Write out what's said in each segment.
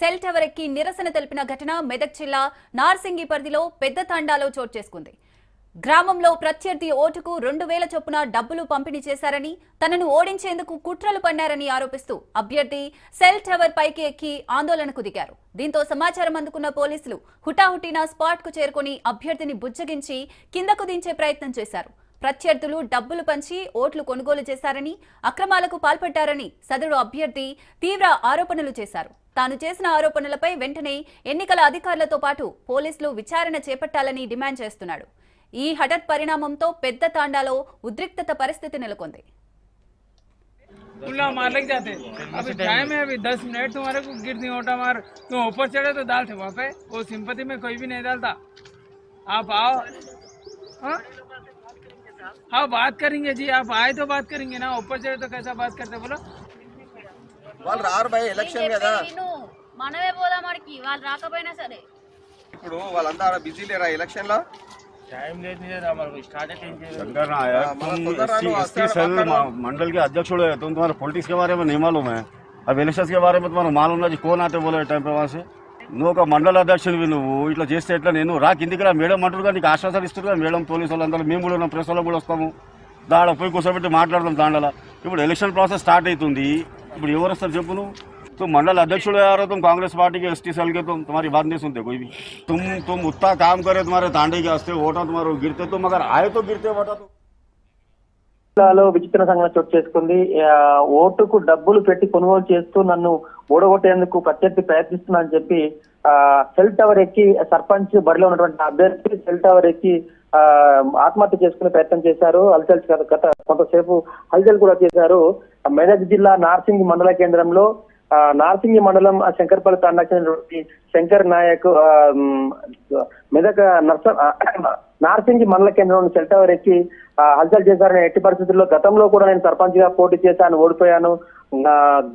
Cell tower ఎక్కి నిరసన తెలిపిన ఘటన మెదక్ జిల్లా నార్సింగి పరిధిలో పెద్ద తండాలో చోటు చేసుకుంది. గ్రామంలో ప్రత్యర్థి ఓటుకు 2000 చొప్పున డబ్బులు పంపిణీ చేశారని, తనను ఓడించేందుకు కుట్రలు పన్నారని ఆరోపిస్తూ అభ్యర్థి సెల్ టవర్ పైకి ఎక్కి ఆందోళనకు దిగారు. దీంతో సమాచారం అందుకున్న పోలీసులు హుటాహుటిన స్పాట్ కు చేరుకుని అభ్యర్థిని బుజ్జగించి కిందకు దించే ప్రయత్నం చేశారు. ప్రత్యర్థులు డబ్బులు పంచి ఓట్లు కొనుగోలు చేశారని, అక్రమాలకు పాల్పడ్డారని సదరు అభ్యర్థి తీవ్ర ఆరోపణలు చేశారు. తాను చేసిన ఆరోపణలపై వెంటనే ఎన్నికల అధికారులతో పాటు పోలీసులు విచారణ చేపట్టాలని డిమాండ్ చేస్తున్నాడు. ఈ హఠాత్ పరిణామంతో పెద్ద తాండాలో ఉద్రిక్తత పరిస్థితి నెలకొంది. मार लग जाते अभी टाइम है, अभी 10 मिनट तुम्हारे को गिर दी ओटा मार, तुम ऊपर चढ़े तो डालते वहाँ पे, वो सिंपति में कोई भी नहीं डालता। आप आओ, हाँ बात करेंगे जी, आप आए तो बात करेंगे ना, ऊपर चढ़े तो कैसा बात करते बोलो। వాళ్ళు రారు భయ్, ఎలక్షన్ కదా, మనమే పోదాం అడికి, వాళ్ళు రాకపోయినా సరే. ఇప్పుడు వాళ్ళంతా బిజీ లేరా ఎలక్షన్ లో? टाइम शंकर नायक, तुम एसटी सेल मंडल के अध्यक्ष हो, तुम तुम्हारे पॉलिटिक्स के बारे में नहीं मालूम है। अब इलेक्शन के बारे में तुम्हारा मालूम ना जी, कौन आते बोलो टाइम पे वहाँ से నువ్వు ఒక మండల అధ్యక్షుడివి, నువ్వు ఇట్లా చేస్తే ఎట్లా? నేను రా కిందికి రా, మేడం అంటారు, నీకు ఆశ్వాసాలు ఇస్తారు కదా మేడం, పోలీసు వాళ్ళందరూ, మేము కూడా ఉన్నాం, ప్రెస్ వాళ్ళకి కూడా వస్తాము, దాడ పోయి కూర్చోబెట్టి మాట్లాడదాం దాంట్లో. ఇప్పుడు ఎలక్షన్ ప్రాసెస్ స్టార్ట్ అవుతుంది, ఇప్పుడు ఎవరు వస్తారు చెప్పు? నువ్వు तुम मंडल अध्यक्ष यार, तुम कांग्रेस पार्टी के एसटी सेल के, तुम तुम्हारी बात नहीं सुनते कोई भी। तुम उतना काम करे, तुम्हारे तांडे के हंसते वोटा तुम्हारे गिरते, तुम अगर आए तो गिरते वोटा। तो జిల్లాలో విచిత్ర సంఘటన చోటు చేసుకుంది. ఓటుకు డబ్బులు పెట్టి కొనుగోలు చేస్తూ నన్ను ఓడగొట్టేందుకు ప్రత్యర్థి ప్రయత్నిస్తున్నానని చెప్పి సెల్ టవర్ ఎక్కి సర్పంచ్ బరిలో ఉన్నటువంటి అభ్యర్థి సెల్ టవర్ ఎక్కి ఆత్మహత్య చేసుకునే ప్రయత్నం చేశారు. గత కొంతసేపు హల్చల్ కూడా చేశారు. మెదక్ జిల్లా నార్సింగి మండల కేంద్రంలో నార్సింగి మండలం శంకర్పల్లి తండాకు చెందినటువంటి శంకర్ నాయక్ మెదక్ నార్సింగి మండల కేంద్రంలో సెల్ టవర్ ఎక్కి హల్చల్ చేశారని, ఎట్టి పరిస్థితుల్లో గతంలో కూడా నేను సర్పంచ్ గా పోటీ చేశాను, ఓడిపోయాను,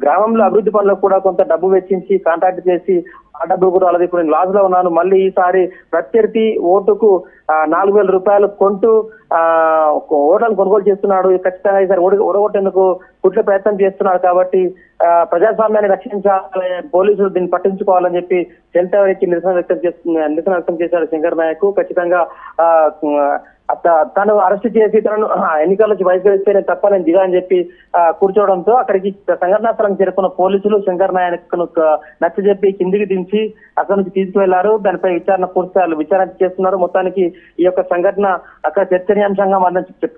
గ్రామంలో అభివృద్ధి పనులకు కూడా కొంత డబ్బు వెచ్చించి కాంట్రాక్ట్ చేసి ఆ డబ్బు కూడా అలాది, ఇప్పుడు నేను లాస్ లో ఉన్నాను, మళ్ళీ ఈసారి ప్రత్యర్థి ఓటుకు 4000 రూపాయలు కొంటూ ఓట్లను కొనుగోలు చేస్తున్నాడు, ఖచ్చితంగా ఈసారి ఓడగొట్టేందుకు కుట్ల ప్రయత్నం చేస్తున్నాడు, కాబట్టి ప్రజాస్వామ్యాన్ని రక్షించాలి, పోలీసులు దీన్ని పట్టించుకోవాలని చెప్పి సెల్ టవర్ ఎక్కి నిరసన వ్యక్తం చేశాడు శంకర్ నాయక్. ఖచ్చితంగా తను అరెస్ట్ చేసి తనను ఎన్నికల నుంచి బహిష్కరిస్తే నేను తప్ప నేను దిగా అని చెప్పి కూర్చోవడంతో అక్కడికి సంఘటనా స్థలం చేరుకున్న పోలీసులు శంకర్ నాయక్ నచ్చజెప్పి కిందికి దించి అక్కడి నుంచి తీసుకువెళ్లారు. దానిపై విచారణ చేస్తున్నారు. మొత్తానికి ఈ యొక్క సంఘటన అక్కడ చర్చనీయాంశంగా మారిందని